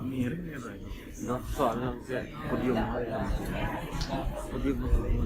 Miring ya Bray. Nggak, soalnya kayak podium aja. Podium podium.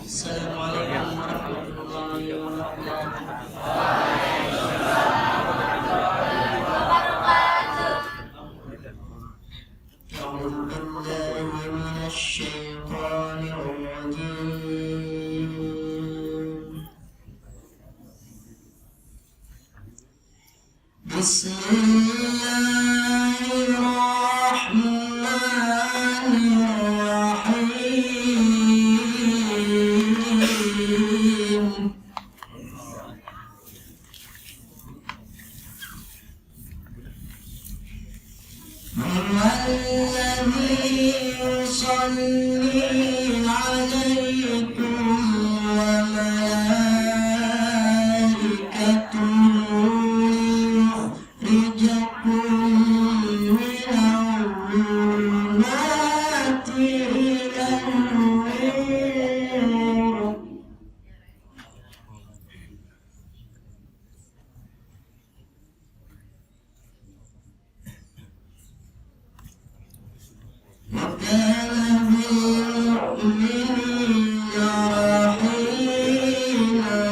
Assalamualaikum warahmatullahi wabarakatuh. أعوذ بالله من الشيطان الرجيم. بسم الله الرحمن الرحيم. هو الذي يصلي عليكم وملائكته ليخرجكم من الظلمات إلى النور. وكان بالمؤمنين رحيما.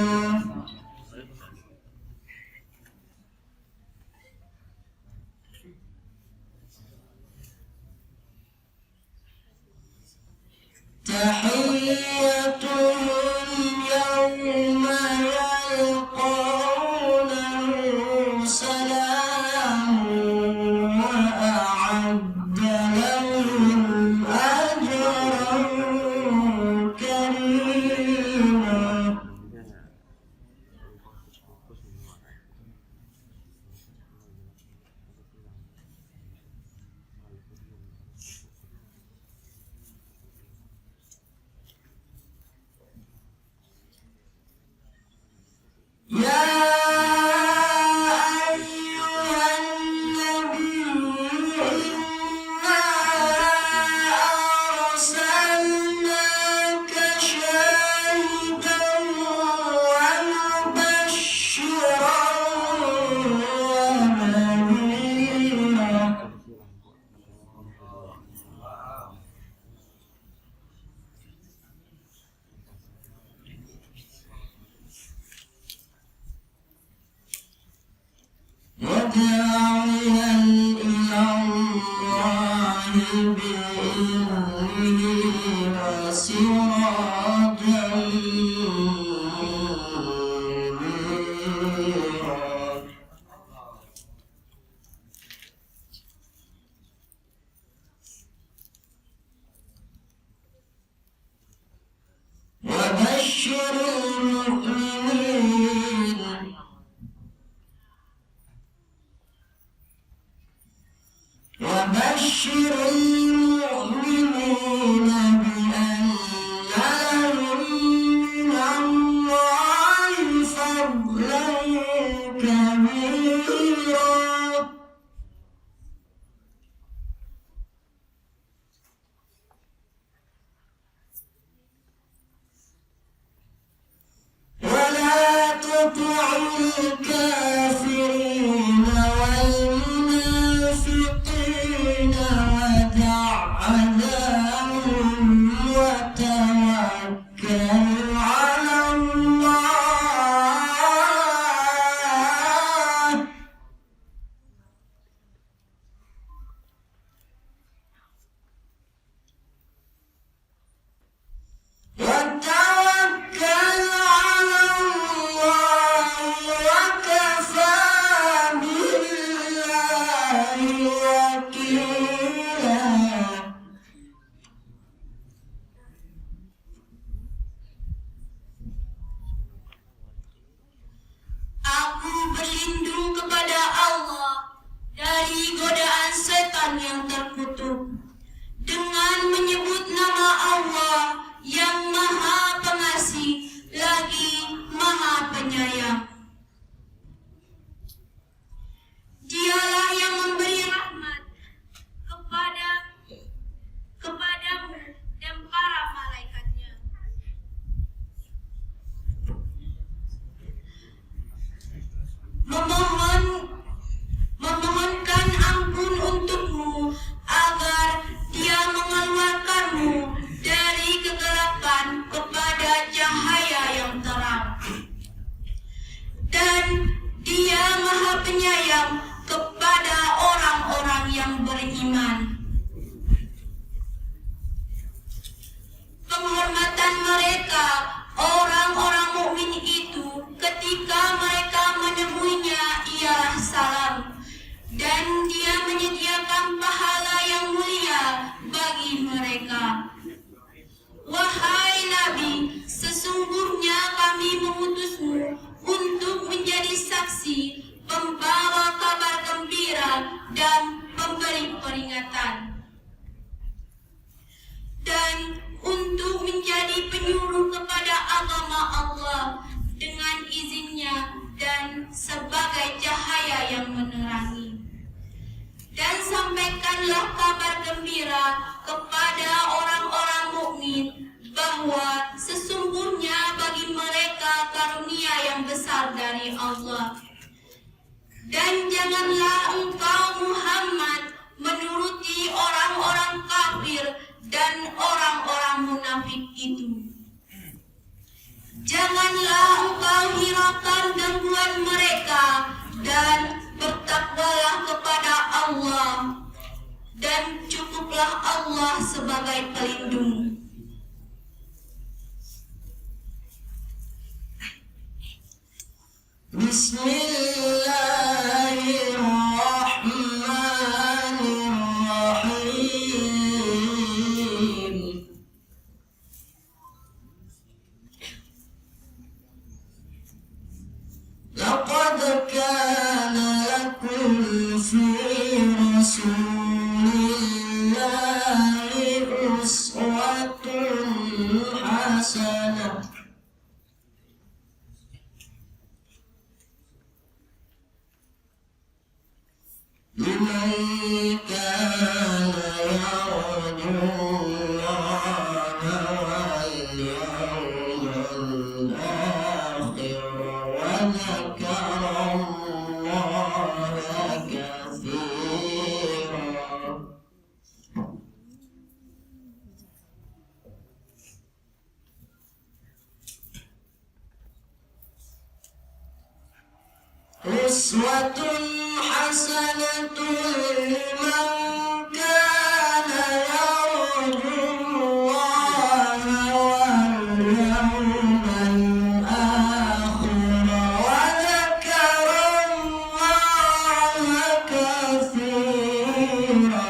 تحيتهم يوم يلقونه سلام وأعد لهم أجرا كريما. يا أيها النبي إنا أرسلناك شاهدا ومبشرا ونذيرا. وداعيا إلى الله بإذنه وسراجا منيرا. وبشر المؤمنين. وبشر المؤمنين بأن لهم من الله فضلا كبيرا. ولا تطع الكافرين والمنافقين ودع أذاهم وتوكل على الله. وتوكل على الله وكفى بالله وكيلا. menyuruh kepada agama Allah dengan izinnya dan sebagai cahaya yang menerangi. Dan sampaikanlah kabar gembira kepada orang-orang mukmin bahwa sesungguhnya bagi mereka karunia yang besar dari Allah. Dan janganlah engkau Muhammad menuruti orang-orang kafir dan orang-orang munafik itu. Janganlah engkau hiraukan gangguan mereka dan bertakwalah kepada Allah, dan cukuplah Allah sebagai pelindung. Bismillahirrahmanirrahim. لقد كان لكم في رسول الله أسوة حسنة لمن كان يرجو الله واليوم الآخر وذكر الله كثيرا. أسوة حسنة لمن كان يرجو الله واليوم الآخر وذكر الله كثيرا.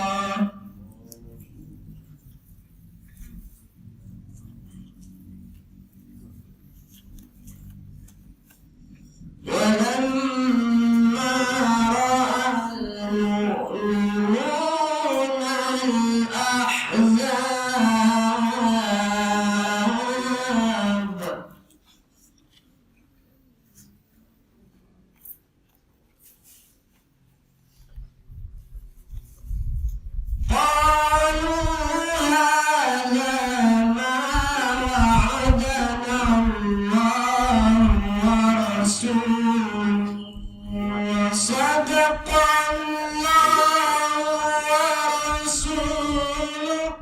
ولما رأى المؤمنون الأحزاب قالوا هذا ما وعدنا الله ورسوله وصدق الله ورسوله.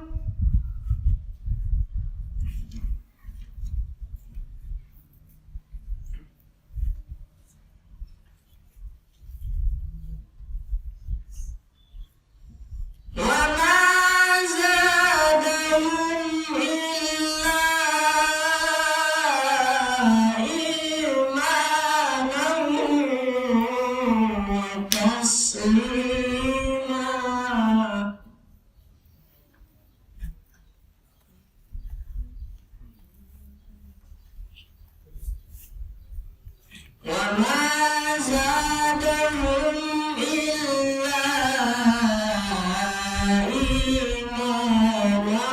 وما زادهم إلا إيمانا وتسليما. وما زادهم إلا إيمانا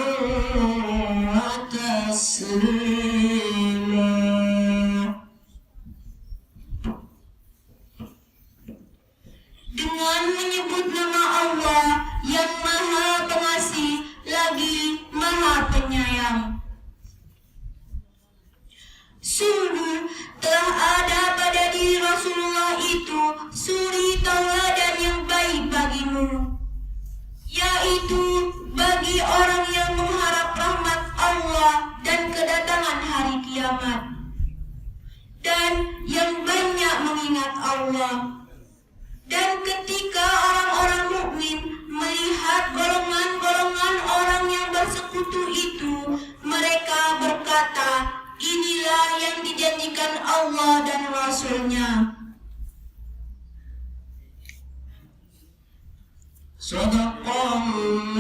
وتسليما. Dengan menyebut nama Allah yang Maha Pengasih lagi Maha Penyayang. Sungguh telah ada pada diri Rasulullah itu suri tauladan yang baik bagimu, yaitu bagi orang yang mengharap rahmat Allah dan kedatangan hari kiamat, dan yang banyak mengingat Allah. Dan ketika orang-orang mukmin melihat golongan-golongan orang yang bersekutu itu, mereka berkata, inilah yang dijanjikan Allah dan Rasul-Nya. Sadaqallahul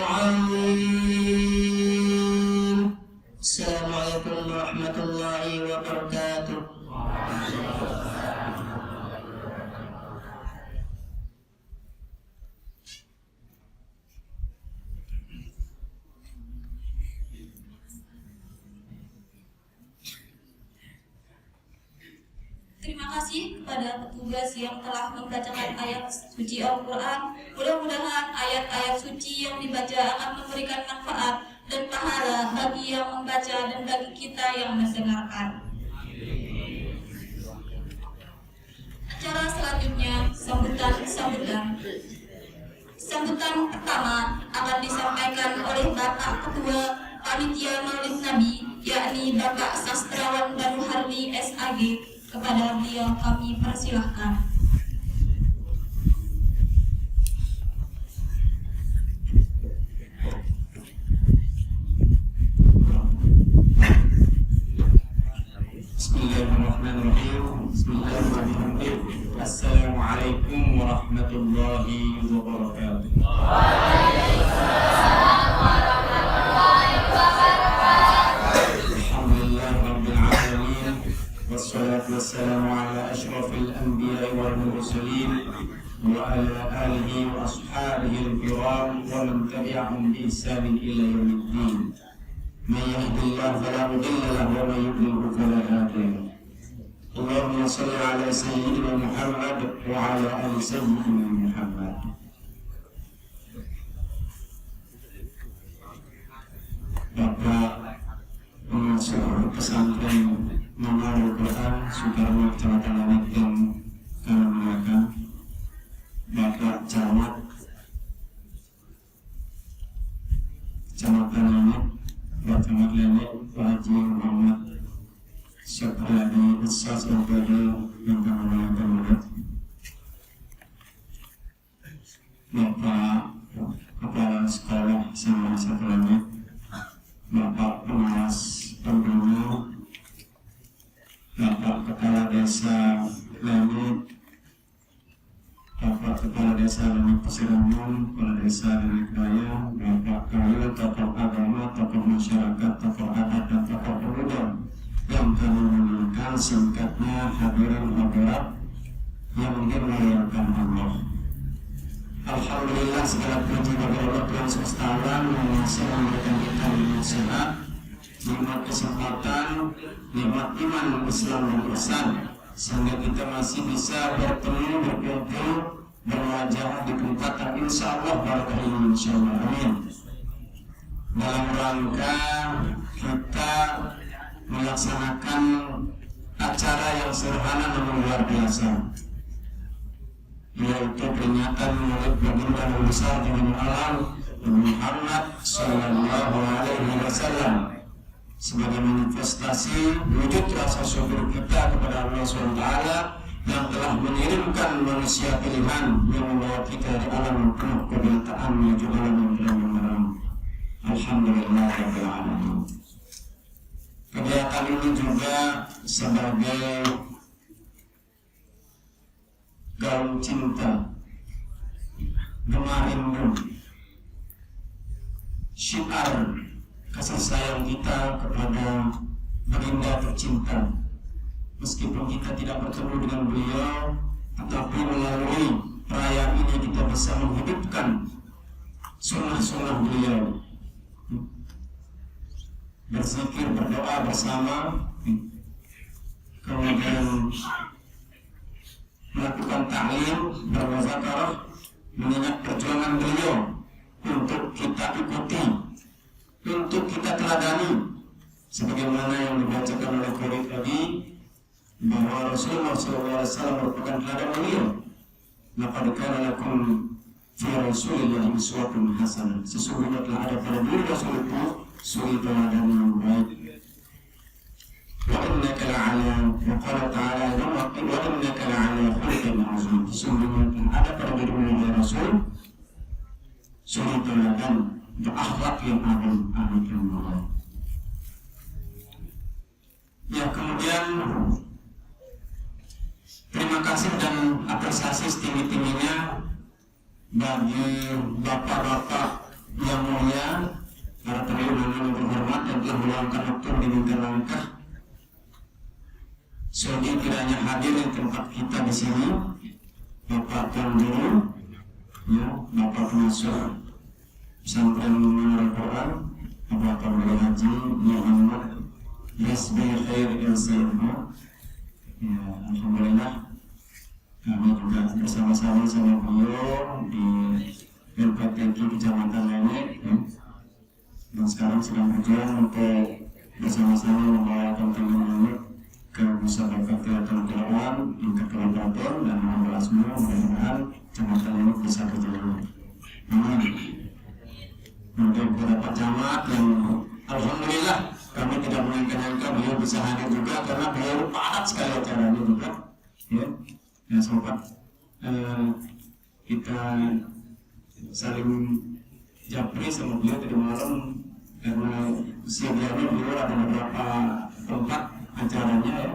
azim. Assalamualaikum warahmatullahi wabarakatuh. Terima kasih kepada petugas yang telah membacakan ayat suci Al-Quran. Mudah-mudahan ayat-ayat suci yang dibaca akan memberikan manfaat dan pahala bagi yang membaca dan bagi kita yang mendengarkan. Acara selanjutnya sambutan pertama akan disampaikan oleh Bapak Ketua Panitia Maulid Nabi, yakni Bapak Sastrawan Banuhardi SAG. Kepada beliau kami persilahkan. Bismillahirrahmanirrahim. Assalamualaikum warahmatullahi wabarakatuh. Wassalatu wassalamu ala ashrafil anbiya'i wal mursalin wa ala alihi wa ashabihi al-kiram wa man tabi'ahum bi ihsanin ila yaumiddin. Man yahdihillahu fala mudilla lahu wa man yudlil fala hadiya lahu. Allahumma shalli ala sayyidina Muhammad wa ala ali sayyidina Muhammad. Bapak pengasuh pesantren Mengarul Quran Sukarno Kecamatan Langit dan Kalamaka, Bapak Camat Kecamatan Langit, Bapak Camat Langit, Pak Haji Muhammad Syafradi Ustaz Al-Fadil yang kami muliakan, Bapak Kepala Sekolah Sama Syafradi, Bapak Pengawas Pembina, Bapak Kepala Desa Langit, Bapak Kepala Desa Langit Pasiraman, Kepala Desa Langit Raya, Bapak Kalian, tokoh agama, tokoh masyarakat, tokoh adat, dan tokoh pemuda yang kami muliakan, singkatnya hadirin hadirat yang dimuliakan Allah. Alhamdulillah, segala puji bagi Allah Tuhan semesta alam yang masih memberikan kita nikmat sehat, nikmat kesempatan, nikmat iman, Islam dan ihsan, sehingga kita masih bisa bertemu, berkumpul, berwajah di tempat insya Allah barakah ini, insya Allah, amin. Dalam rangka kita melaksanakan acara yang sederhana namun luar biasa, yaitu peringatan Maulid baginda Nabi besar dengan alam Muhammad Sallallahu Alaihi Wasallam sebagai manifestasi wujud rasa syukur kita kepada Allah SWT yang telah mengirimkan manusia pilihan yang membawa kita dari alam penuh kebentaan menuju alam yang terang benderang. Alhamdulillah Rabbil Alamin. Kegiatan ini juga sebagai gaung cinta, gemar rindu, syiar kasih sayang kita kepada baginda tercinta. Meskipun kita tidak bertemu dengan beliau, tetapi melalui perayaan ini kita bisa menghidupkan sunnah-sunnah beliau, berzikir, berdoa bersama, kemudian melakukan ta'lim, bermuzakarah, mengingat perjuangan beliau untuk kita ikuti, untuk kita teladani, sebagaimana yang dibacakan oleh Khalid tadi, bahwa Rasulullah SAW merupakan teladan beliau. Laqad kana lakum fi Rasulillahi uswatun hasanah. Sesungguhnya telah ada pada diri Rasul itu suri teladan yang baik. Wa innaka la'ala, wa qala ta'ala wa innaka la'ala khuluqin 'azim. Sesungguhnya telah ada pada diri Rasul suri teladan untuk akhlak yang agung, akhlak yang mulia. Ya, kemudian terima kasih dan apresiasi setinggi-tingginya bagi bapak-bapak yang mulia, para tamu yang berhormat yang telah meluangkan waktu diminta langkah. Sudi tidak hanya hadir di tempat kita di sini, Bapak Tuan Guru, ya, Bapak Pengasuh Pesantren Mengarul Quran, Bapak Haji Muhammad Yasbi Khair Al-Sayyidah, Ya, alhamdulillah kami juga bersama-sama sama beliau di LPTQ Kecamatan Lenek, ya. Dan sekarang sedang berjuang untuk bersama-sama membawakan tema ini ke musabaqah qiraatul Quran tingkat kabupaten dan alhamdulillah semua mudah-mudahan kecamatan ini bisa berjalan. Amin. Untuk beberapa jamaah yang alhamdulillah kami tidak menyangka-nyangka beliau bisa hadir juga karena beliau padat sekali acaranya juga, ya. Ya sempat kita saling japri sama beliau tadi malam karena sedianya beliau ada beberapa tempat acaranya, ya.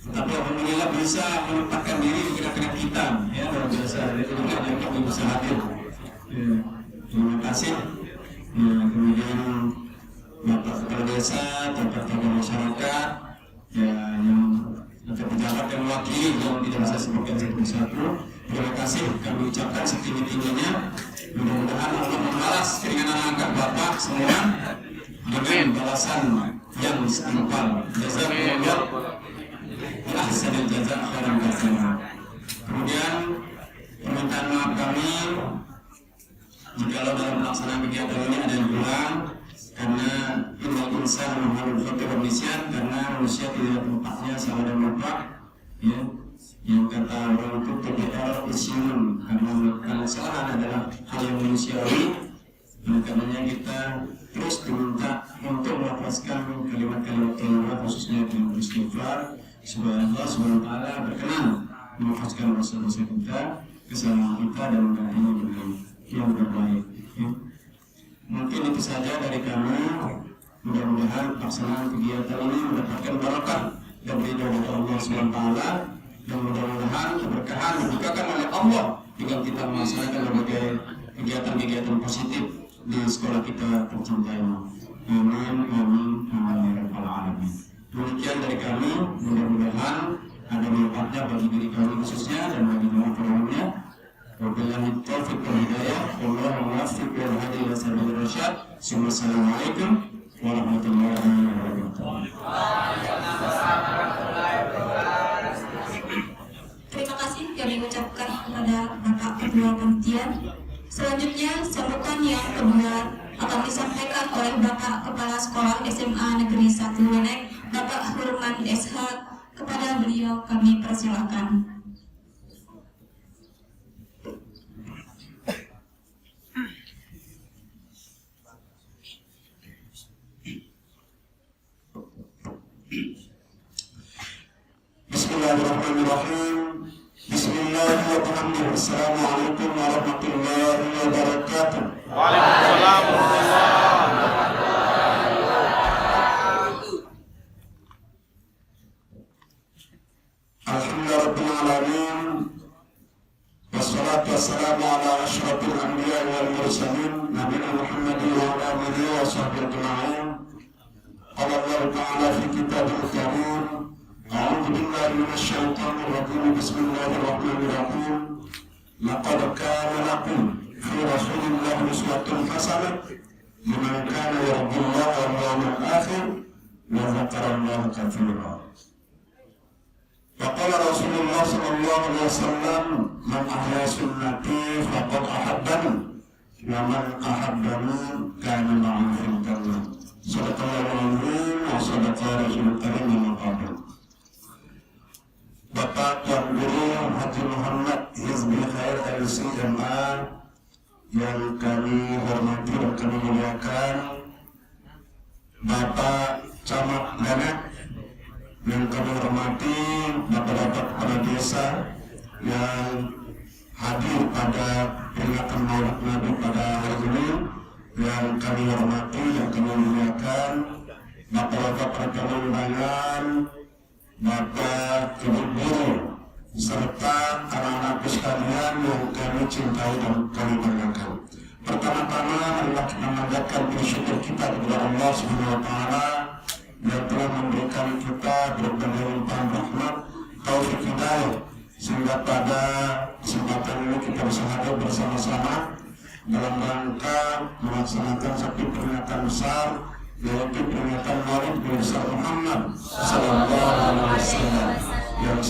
Tetapi alhamdulillah bisa menempatkan diri di kira-kira kita, ya, luar biasa. Itu juga yang kami bisa hadir. Ya, terima kasih. Ya, kemudian Bapak Kepala Desa, tokoh-tokoh masyarakat, ya, yang atau pejabat yang mewakili yang tidak bisa sebutkan satu-satu. Terima kasih kami ucapkan setinggi-tingginya. Mudah-mudahan Allah membalas keringanan langkah Bapak semua dengan balasan yang setimpal. Jazakumullah ahsanal jazaa khairan katsiran. Kemudian permintaan maaf kami jikalau dalam pelaksanaan kegiatan ini ada yang kurang, karena innal insana lamanul khatir wa nisyan, karena manusia tidak ada tempatnya salah dan lupa, ya. Yang kata orang itu TPR isyun, karena melakukan kesalahan adalah hal yang manusiawi. Oleh karenanya kita terus diminta untuk melafazkan kalimat-kalimat thayyibah khususnya dengan istighfar supaya Allah Subhanahu wa taala berkenan melafazkan dosa-dosa kita, kesalahan kita dan menggantinya dengan yang terbaik, ya. Mungkin itu saja dari kami. Mudah-mudahan pelaksanaan kegiatan ini mendapatkan barakah dan ridho dari Allah Subhanahu wa taala, dan mudah-mudahan keberkahan dibukakan oleh Allah dengan kita melaksanakan berbagai kegiatan-kegiatan positif di sekolah kita tercinta ini. Amin, amin, amin ya rabbal alamin. Demikian dari kami, mudah-mudahan ada manfaatnya bagi diri kami khususnya dan bagi teman-temannya. Wabillahi taufiq wal hidayah, wallahu muwaffiq wal hadi ila sabilir rasyad. Assalamualaikum warahmatullahi wabarakatuh. Terima kasih kami ucapkan kepada Bapak Ketua Panitia. Selanjutnya sambutan yang kedua akan disampaikan oleh Bapak Kepala Sekolah SMA Negeri 1 Lenek, Bapak Hurman SH. Kepada beliau kami persilakan. Bismillahirrahmanirrahim. Bismillahirrahmanirrahim. Assalamualaikum warahmatullahi wabarakatuh. Waalaikumsalam warahmatullahi wabarakatuh. Alhamdulillahirabbil alamin. Wassalatu wassalamu ala asyrafil anbiya wal mursalin nabiyina Muhammadin wa ala alihi wa sahbihi ajma'in. Qala Allah ta'ala fi kitabil karim. A'udzu billahi minasy syaithanir rajim. Bismillahirrahmanirrahim. Laqad kana lakum fi rasulillahi uswatun hasanah liman kana yarjullaha wal yawmal akhir wa dzakara Allaha katsiran. Faqala Rasulullah sallallahu alaihi wasallam, man ahya sunnati faqad ahabbani wa man ahabbani kana ma'i fil jannah. Sadaqallahul azim wa sadaqa rasulul karim wa qabil. Bapak Tuan Guru Haji Muhammad Hizbi Khair LCMA yang kami hormati dan kami muliakan, Bapak Camat Lenek yang kami hormati, Bapak-bapak kepala desa yang hadir pada peringatan Maulid Nabi pada hari ini, yang kami hormati dan kami muliakan, Bapak-bapak para undangan, Bapak Ibu Guru serta anak-anakku sekalian yang kami cintai dan kami banggakan. Pertama-tama adalah kita memanjatkan bersyukur kita kepada Allah Subhanahu wa taala yang telah memberikan kita berbagai limpahan rahmat, taufik hidayah, sehingga pada kesempatan ini kita bisa hadir bersama-sama dalam rangka melaksanakan satu peringatan besar, yaitu peringatan Maulid Nabi Muhammad sallallahu alaihi wasallam yang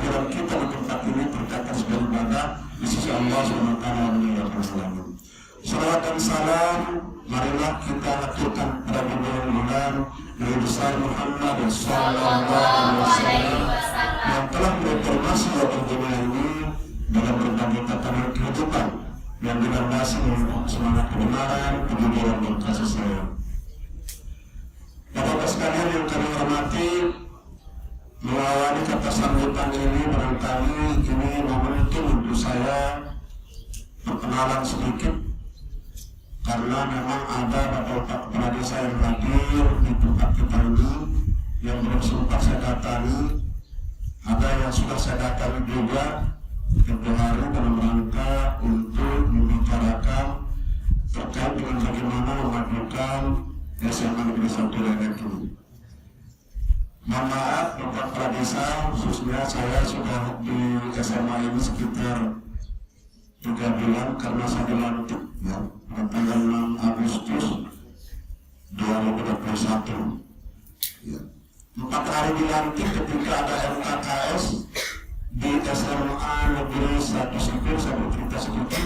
kehadiran kita di tempat ini berkaitan sebagai ibadah di sisi Allah SWT. Salawat dan salam marilah kita lakukan pada bulan Nabi besar Muhammad SAW yang telah bereformasi waktu dunia ini dalam berbagai tatanan kehidupan yang dilandasi semangat kebenaran, kejujuran dan kasih sayang. Bapak-bapak sekalian yang kami hormati, melalui kata sambutan ini barangkali ini momentum untuk saya perkenalan sedikit, karena memang ada bapak-bapak kepala desa yang hadir di tempat kita ini yang belum sempat saya datangi, ada yang sudah saya datangi juga tempoh hari dalam rangka untuk membicarakan terkait dengan bagaimana memajukan SMA Negeri 1 Lenek ini. Mohon maaf Bapak Kepala Desa, khususnya saya sudah di SMA ini sekitar 3 bulan karena saya dilantik ya, pada 6 Agustus 2021 ya. 4 hari dilantik ketika ada MKKS di SMA Negeri 1 Sipil. Saya bercerita sedikit.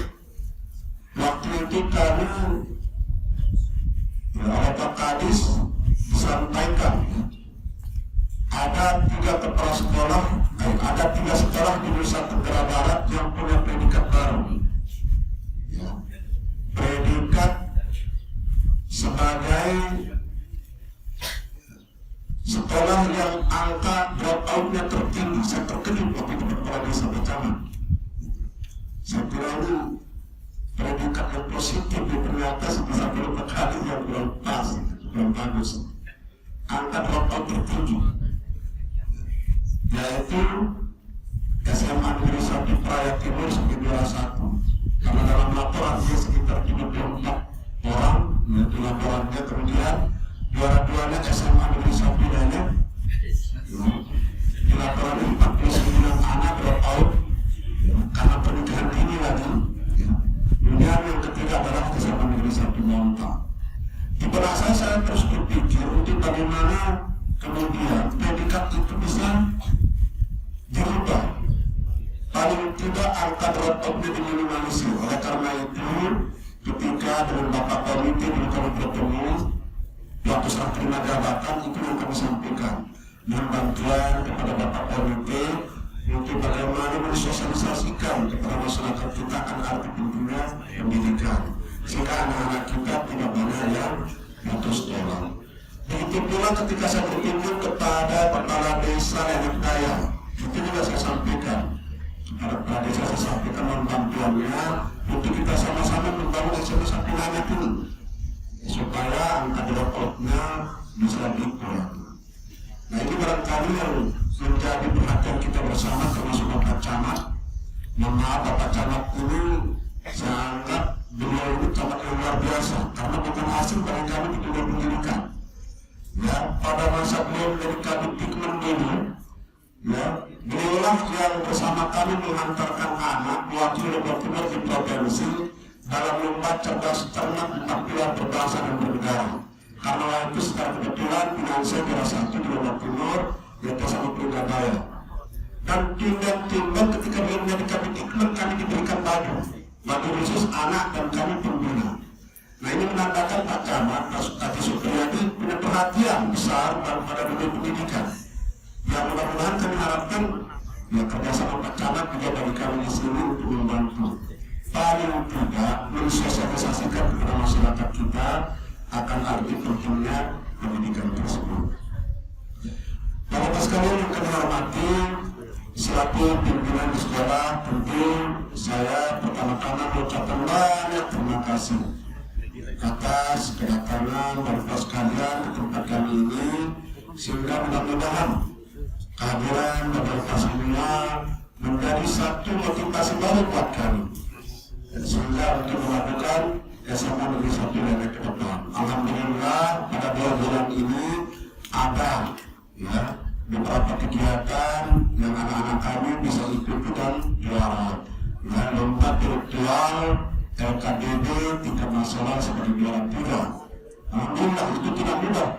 Waktu itu kami oleh Pak Kadis disampaikan ada 3 kepala sekolah, ada 3 sekolah di Nusa Tenggara Barat yang punya predikat baru ya. Predikat sebagai sekolah yang angka dropout-nya tertinggi. Saya terkejut waktu itu kepala desa Becaman. Saya kira ini predikat yang positif, ternyata sebesar beberapa kali yang belum pas, belum bagus. Angka dropout tertinggi yaitu SMA Negeri 1 Praia Timur sebagai juara 1, karena dalam laporan dia sekitar 74 orang yaitu laporannya. Kemudian juara 2-nya SMA Negeri 1 Lenek, di laporan 49 anak dropout karena pernikahan dini lagi. Kemudian yang ketiga adalah SMA Negeri 1 Monta. Di benak saya terus berpikir untuk bagaimana kemudian predikat itu bisa dirubah, paling tidak angka dropout-nya diminimalisir. Oleh karena itu ketika dengan Bapak Komite di kami bertemu waktu serah terima jabatan, itu yang kami sampaikan dengan bantuan kepada Bapak Komite untuk bagaimana mensosialisasikan kepada masyarakat kita akan arti pentingnya pendidikan, sehingga anak-anak kita tidak banyak yang putus sekolah. Begitu pula ketika saya berkunjung kepada kepala desa Lenek Daya, itu juga saya sampaikan kepada kepala desa, saya sampaikan bantuannya untuk kita sama-sama membangun SMA 1 Lenek ini supaya angka dropout-nya bisa dikurang. Nah, ini barangkali yang menjadi perhatian kita bersama, termasuk Bapak Camat. Mohon maaf, Bapak Camat ini saya anggap beliau ini camat yang luar biasa, karena bukan asing bagi kami di dunia pendidikan. Ya, pada masa beliau menjadi Kabid Dikmen dulu, ya, beliaulah yang bersama kami menghantarkan anak mewakili Jawa Timur di provinsi dalam lomba cerdas cermat 4 pilar berbahasa dan bernegara. Karena itu secara kebetulan finansial juara 1 di Jawa Timur, yaitu sama Purwodaya. Dan timbang ketika beliau menjadi Kabid Dikmen, kami diberikan baju khusus anak dan kami pembina. Nah, ini menandakan Pak Camat, Pak Kati Supriyadi punya perhatian besar pada dunia pendidikan. Yang mudah-mudahan kami harapkan ya kerjasama Pak Camat juga bagi kami di sini untuk membantu paling tidak mensosialisasikan kepada masyarakat kita akan arti pentingnya pendidikan tersebut. Bapak-bapak sekalian yang kami hormati, selaku pimpinan di sekolah, tentu saya pertama-tama mengucapkan banyak terima kasih atas kedatangan bapak sekalian ke tempat kami ini, sehingga mudah-mudahan kehadiran bapak semua menjadi satu motivasi baru buat kami, sehingga untuk melakukan SMA Negeri 1 Lenek ke depan. Alhamdulillah pada 2 bulan ini ada ya beberapa kegiatan yang anak-anak kami bisa ikuti dan juara. Ya, lomba virtual LKDB tingkat nasional sebagai juara 3. Alhamdulillah itu tidak mudah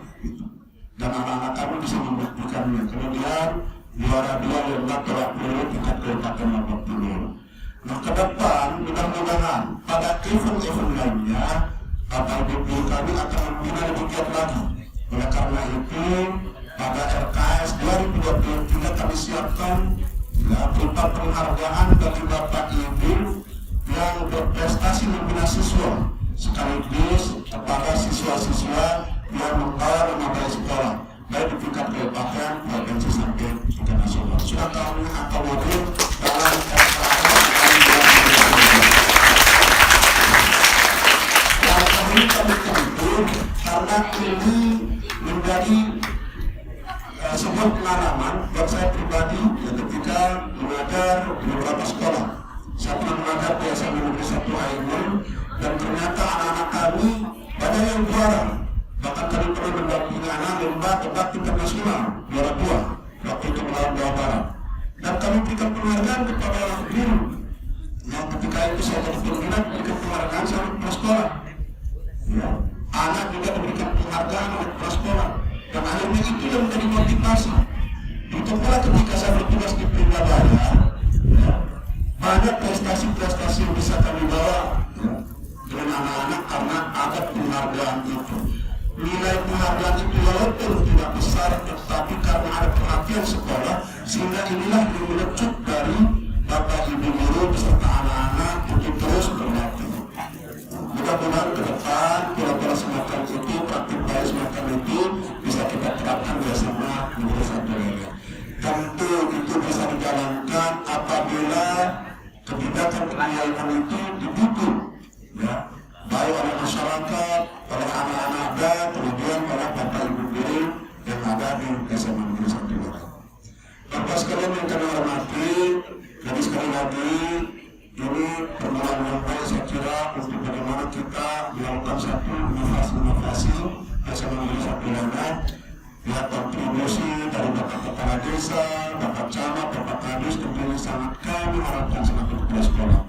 dan anak-anak kami bisa membuktikannya. Kemudian juara 2 lomba tolak peluru tingkat kabupaten 80. Nah, ke depan mudah-mudahan pada event-event lainnya Bapak Ibu kami akan membina lebih giat lagi. Oleh karena itu pada RKS 2023 kami siapkan berupa penghargaan bagi Bapak Ibu yang berprestasi membina siswa, sekaligus kepada siswa-siswa yang membawa nama baik sekolah, baik di tingkat kabupaten, provinsi sampai tingkat nasional. Sudah kami akomodir dalam kami tentu karena ini menjadi sebuah pengalaman buat saya pribadi ketika mengajar di beberapa sekolah. Saya pernah mengajar di SMA Negeri 1 Aimun dan ternyata anak-anak kami banyak yang juara. Bahkan kami pernah mendampingi anak lomba debat tingkat nasional juara 2 waktu itu melawan Jawa Barat. Dan kami berikan penghargaan kepada anak guru. Yang ketika itu saya jadi pembina berikan penghargaan sama kepala sekolah. Ya, anak juga diberikan penghargaan oleh kepala sekolah. Dan akhirnya itu yang menjadi motivasi. Itu pula ketika saya bertugas di Pindabaya, ya, banyak prestasi-prestasi yang bisa kami bawa dengan anak-anak karena ada penghargaan itu. Nilai penghargaan itu walaupun tidak besar, tetapi karena ada perhatian sekolah, sehingga inilah yang melecut dari Bapak Ibu guru beserta anak-anak untuk terus berlatih. Mudah-mudahan ke depan pola-pola semacam itu, praktik baik semacam itu bisa kita terapkan bersama Negeri 1 Lele. Tentu itu bisa dijalankan apabila kebijakan penilaian itu didukung, ya, baik oleh masyarakat, oleh anak-anak dan kemudian oleh Bapak Ibu guru yang ada di SMA Negeri 1 Lele. Bapak sekalian yang kami hormati, jadi sekali lagi ini permulaan yang baik saya kira untuk bagaimana kita melakukan satu inovasi-inovasi SMA Negeri 1 Lele. Ya, kontribusi dari Bapak Kepala Desa, Bapak Camat, Bapak Kadus tentunya sangat kami harapkan semakin kepada sekolah.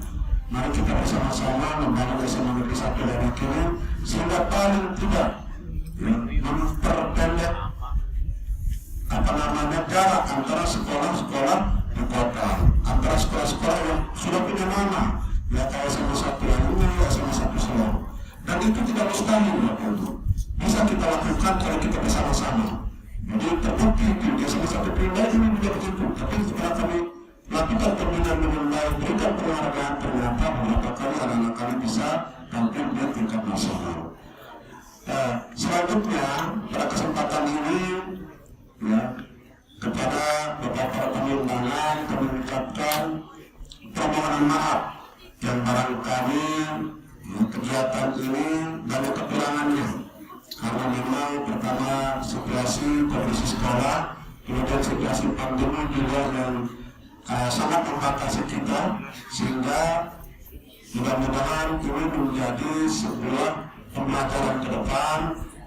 Mari kita bersama-sama membangun SMA Negeri 1 Lele ini sehingga paling tidak memperpendek jarak antara sekolah-sekolah di kota, antara sekolah-sekolah yang sudah punya nama, ya kayak SMA 1 Lele, SMA 1 Solo. Dan itu tidak mustahil, ya, bisa kita lakukan kalau kita bersama-sama. Jadi terbukti di SMA 1 Pindah ini menjadi itu. Tapi setelah kami lakukan pembinaan dengan baik, berikan penghargaan, ternyata beberapa kali anak-anak kami bisa tampil di tingkat nasional. Selanjutnya pada kesempatan ini, ya, kepada beberapa pengundangan kami mengucapkan permohonan maaf yang barangkali kegiatan ini banyak kekurangannya. Karena memang pertama situasi kondisi sekolah, kemudian situasi pandemi juga yang sangat membatasi kita, sehingga mudah-mudahan ini menjadi sebuah pembelajaran ke depan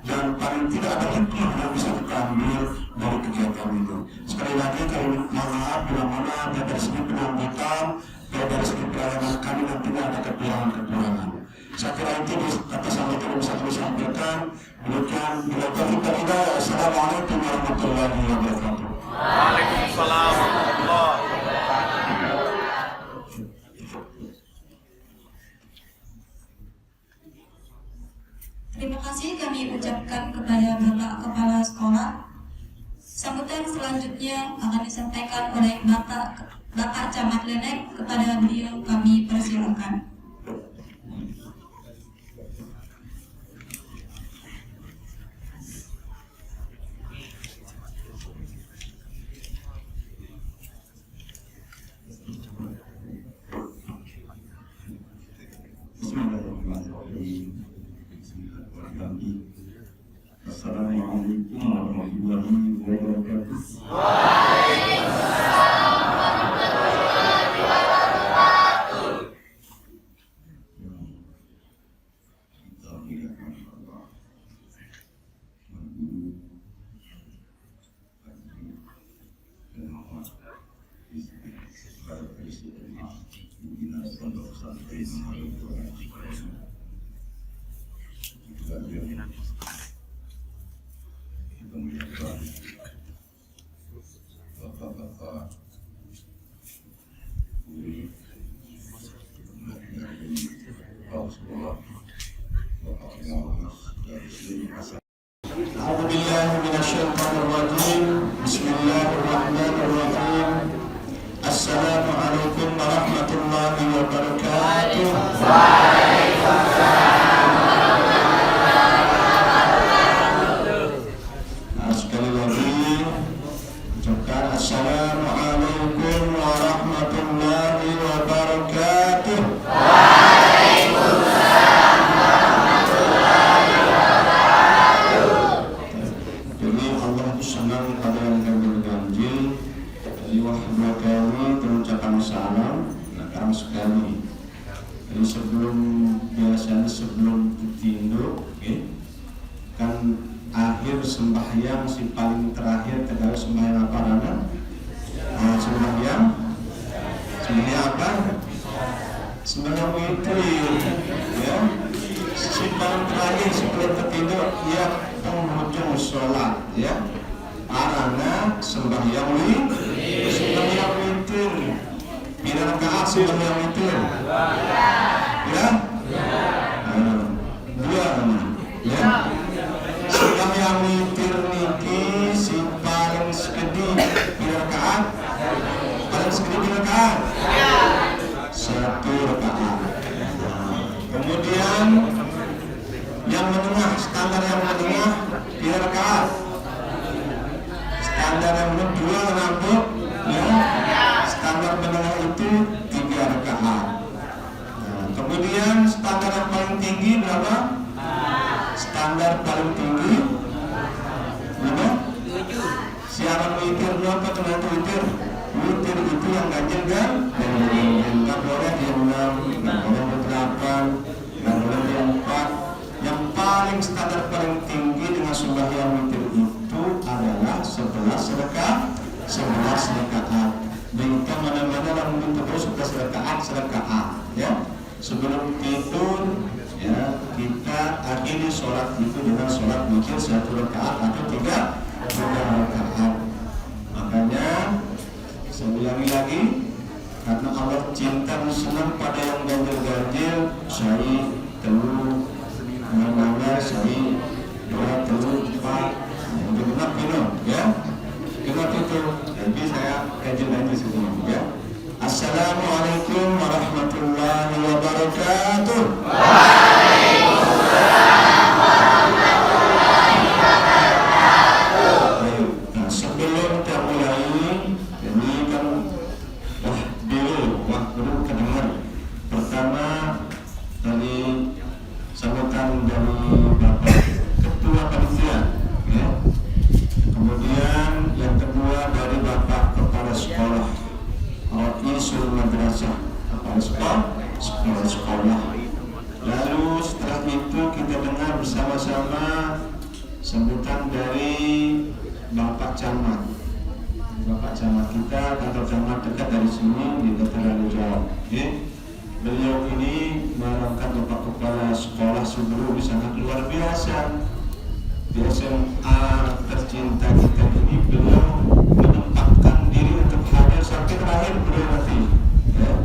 dan paling tidak ada hikmah yang bisa kita ambil dari kegiatan itu. Sekali lagi kami mohon maaf bila mana dari segi penyambutan, dari segi pelayanan kami nantinya ada kekurangan-kekurangan. Saya kira itu kata sampai yang bisa kami sampaikan. Demikian, bila kita tidak, Assalamualaikum warahmatullahi wabarakatuh. Waalaikumsalam warahmatullahi wabarakatuh. Terima kasih kami ucapkan kepada Bapak Kepala Sekolah. Sambutan selanjutnya akan disampaikan oleh Bapak Camat Lenek. Kepada beliau kami persilakan. Bismillahirrahmanirrahim. Assalamualaikum warahmatullahi wabarakatuh. Bapak-bapak minasyaitonirrajim. Bismillahirrahmanirrahim. Assalamualaikum warahmatullahi wabarakatuh. Nah, sekali lagi ucapkan assalamualaikum warahmatullahi wabarakatuh. Jadi Allah itu senang pada yang ganjil ganjil. Jadi dua kali terucapkan salam, nah sekali. Jadi biasanya sebelum ditinduk, kan akhir sembahyang si paling terakhir terkait sembahyang apa Rana? Sembahyang apa? Sembahyang witir, ya. Si paling terakhir sebelum tertidur, ya penghujung sholat, ya. Karena sembahyang witir. Bila rakaat sembahyang witir, ya? Dua, ya. Sembahyang witir niki si paling sekedi bila rakaat, paling sekedi bila rakaat, satu rakaat. Kemudian yang menengah, standar yang menengah bila rakaat, standar yang menengah dua rambut, ya. Standar menengah itu 3 rakaat. Kemudian standar yang paling tinggi berapa? Standar paling tinggi berapa? Siaran witir berapa dengan witir? Witir itu yang ganjil kan? Nggak boleh dia 6, nggak boleh 8, nggak boleh dia 4. Yang paling standar paling tinggi dengan sembahyang witir itu adalah 11 rakaat. Mereka mana-mana dalam bentuk 11 rakaat, ya. Sebelum tidur, ya, kita akhiri sholat itu dengan sholat witir 1 rakaat atau 3 rakaat. Makanya saya ulangi lagi, karena Allah cinta dan senang pada yang ganjil-ganjil, saya telu mana-mana, saya 2, 3, 4, genap minum, ya. Genap itu, jadi saya ganjil-ganjil semua, ya. Assalamualaikum warahmatullahi wabarakatuh. Waalaikumsalam warahmatullahi wabarakatuh. Nah, sebelum kita mulai, ini kan dulu kedengar. Pertama tadi sambutan dari Bapak Ketua Panitia, ya. Kemudian yang kedua dari Bapak Kepala Sekolah Isul Madrasah, kepala sekolah. Lalu setelah itu kita dengar bersama-sama sambutan dari Bapak Camat. Bapak Camat kita, kantor camat dekat dari sini di Dataran Jauh. Beliau ini merupakan Bapak Kepala Sekolah Suburu di sangat luar biasa. Di SMA tercinta kita ini beliau menempatkan diri untuk hadir sampai terakhir beliau nanti, ya,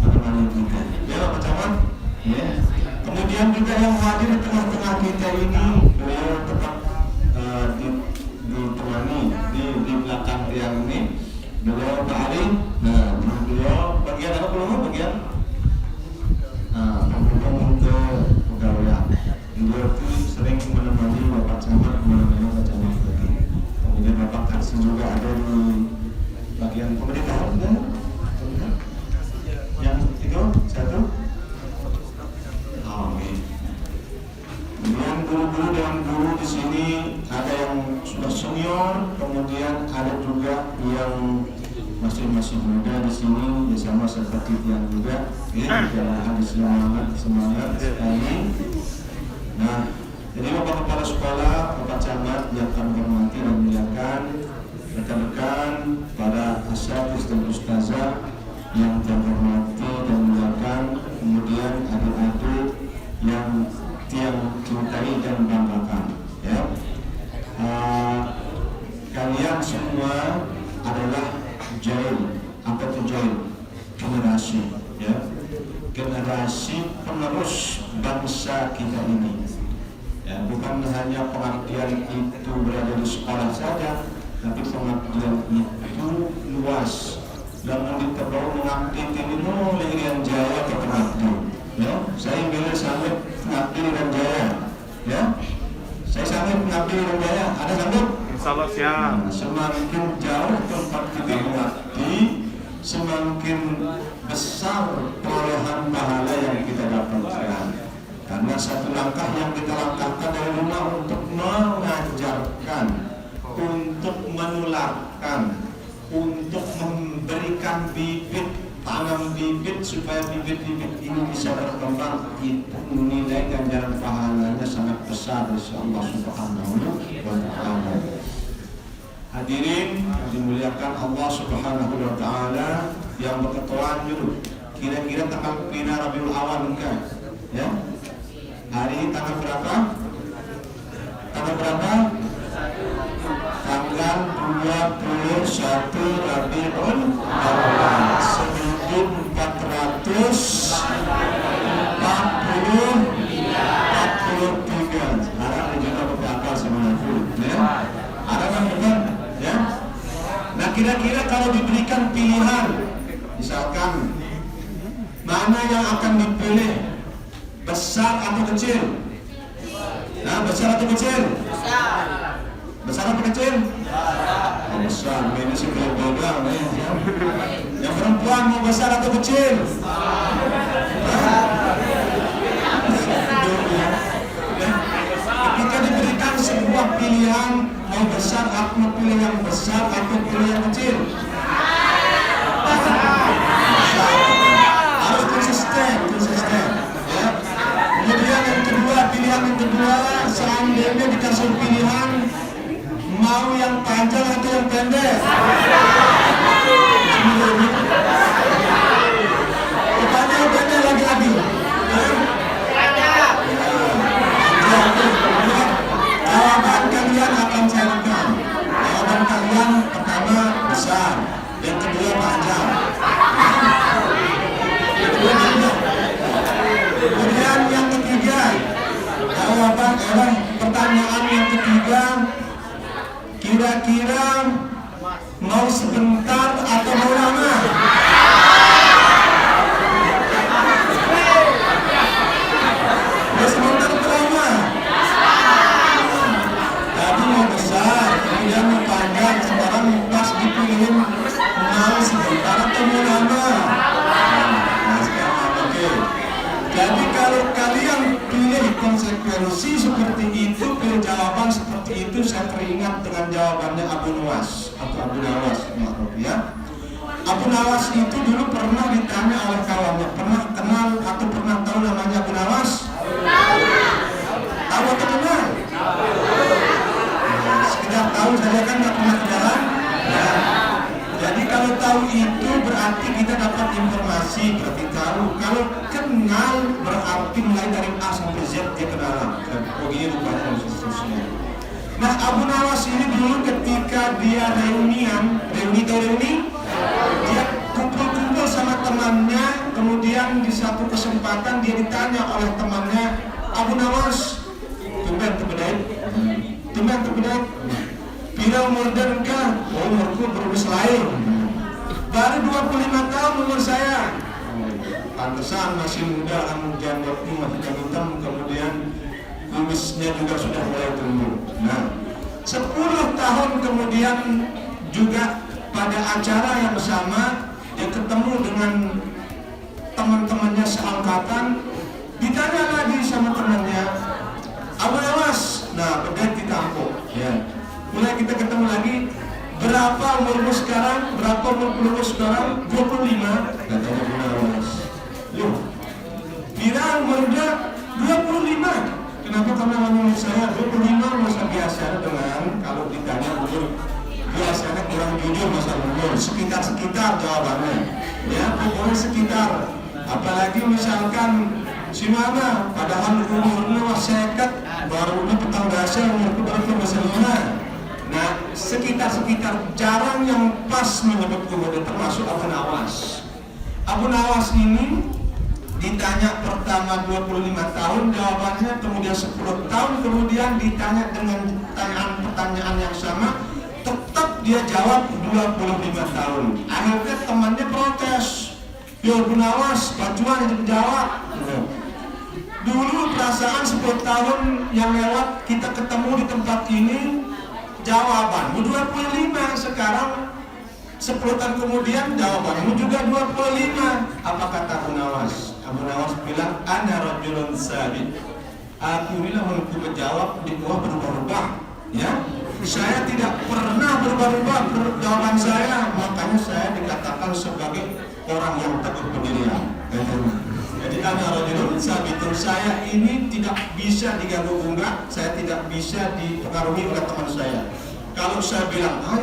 menemani kita, ya Bapak Camat, ya. Kemudian juga yang hadir di tengah-tengah kita ini beliau tetap ditemani di belakang tiang ini beliau Pak Ali. Nah, beliau bagian apa bagian untuk pegawai. Beliau itu sering menemani Bapak Camat, menemani Bapak Camat lagi. Kemudian Bapak Kasih juga ada di bagian pemerintahan, kan? Yang itu satu. Amin. Kemudian guru-guru dan guru di sini ada yang sudah senior, kemudian ada juga yang masih muda di sini, sama seperti yang juga, ya, harus semangat sekali. Nah, jadi Bapak Kepala Sekolah, Bapak Camat yang kami hormati dan muliakan, rekan-rekan, para asatidz dan ustazah yang kami hormati dan muliakan, kemudian adik-adik yang cintai dan banggakan, ya. Kalian semua adalah jail, apa itu jail? Generasi, ya. Generasi penerus bangsa kita ini, Ya, bukan hanya pengertian itu berada di sekolah saja, tapi pengertian itu luas. Dan mau diterbawa mengabdi ini Irian Jaya ke pengabdi. Ya, saya milih sampai pengabdi Irian Jaya. Ya, saya sampai pengabdi Irian Jaya. Ada sanggup? Insya Allah siap. Nah, semakin jauh tempat kita mengabdi, semakin besar perolehan pahala yang kita dapatkan. Karena satu langkah yang kita langkahkan dari rumah untuk mengajarkan, untuk menularkan, untuk memberikan bibit, tanam bibit supaya bibit-bibit ini bisa berkembang, itu nilai ganjaran pahalanya sangat besar insya Allah Subhanahu wa Ta'ala. Hadirin dimuliakan Allah Subhanahu wa Ta'ala yang berketuaan dulu. Kira-kira tanggal pina Rabiul Awal enggak? Ya? Hari tanggal berapa? Tanggal berapa? Tanggal 21 Rabiul Awal 1443. Sekarang juga beberapa semuanya. Ya? Ada kan benar? Ya? Nah kira-kira kalau diberikan pilihan, misalkan mana yang akan dipilih, besar atau kecil? Nah, besar atau kecil? Besar. Besar atau kecil? Besar. Ini sih beda. Yang perempuan mau besar atau kecil? Ketika diberikan sebuah pilihan, mau besar atau pilih yang besar atau pilih yang kecil? Harus konsisten. Ya. Kemudian yang kedua, pilihan yang kedua, seandainya dikasih pilihan, mau yang panjang atau yang pendek? Panjang pendek lagi-lagi. Jawaban kalian akan saya rekam. Jawaban kalian pertama besar, yang kedua panjang. Kemudian yang ketiga, jawaban pertanyaan yang ketiga, kira-kira mau sebentar atau mau lama? Mau sebentar atau lama? Tadi mau besar, kemudian mau panjang, sekarang pas dipilihin mau sebentar atau mau lama? Nah sekarang oke. Jadi kalau kalian pilih konsekuensi seperti itu, pilih jawaban seperti itu, saya teringat dengan jawabannya Abu Nawas atau Abu Nawas, ya. Abu Nawas itu dulu pernah ditanya oleh kawannya, pernah kenal atau pernah tahu namanya Abu Nawas? Tahu atau kenal? Sekedar tahu saja kan nggak pernah jalan. Ya. Jadi kalau tahu itu berarti kita dapat informasi, berarti tahu. Kalau kenal berarti mulai dari A sampai Z dia kenalan. Begini rupanya dan seterusnya. Nah Abu Nawas ini dulu ketika dia reuni, dia kumpul-kumpul sama temannya. Kemudian di satu kesempatan dia ditanya oleh temannya, Abu Nawas, tumben terbedaik. Bila umur dan kah? Umurku berubah lain. Baru 25 tahun umur saya. Pantesan masih muda, janggutnya masih hitam, kemudian kumisnya juga sudah mulai tumbuh. Nah, 10 tahun kemudian juga pada acara yang sama, dia ketemu dengan teman-temannya seangkatan, ditanya lagi sama temannya, Abu Nawas, nah bedah ditampuk, ya. Mulai kita ketemu lagi, berapa umurmu sekarang? Berapa umurmu sekarang? 25. Katanya Abu Nawas. Loh, kira umurnya 25. Kenapa karena umur saya 25 masa biasa dengan kalau ditanya umur biasanya kurang jujur masa umur sekitar jawabannya. Ya, pokoknya sekitar. Apalagi misalkan si mana, padahal umurnya masih sekat, baru ini petang dasar umurku baru masih 5. Nah, sekitar jarang yang pas menyebut umur, termasuk Abu Nawas. Abu Nawas ini ditanya pertama 25 tahun jawabannya, kemudian 10 tahun kemudian ditanya dengan pertanyaan yang sama, tetap dia jawab 25 tahun. Akhirnya temannya protes, "Yo Gunawas, bacuan itu jawab." Dulu perasaan 10 tahun yang lewat kita ketemu di tempat ini, jawabanmu 25, sekarang 10 tahun kemudian jawabanmu juga 25. Apa kata Abu Nawas? Abu Nawas bilang, "Ana rajulun sabit." Aku ini menurutku menjawab di bawah berubah-ubah, ya. Saya tidak pernah berubah-ubah jawaban saya, makanya saya dikatakan sebagai orang yang teguh pendirian. Jadi ana rajulun sabitun, saya ini tidak bisa diganggu gugat, saya tidak bisa dipengaruhi oleh teman saya. Kalau saya bilang A,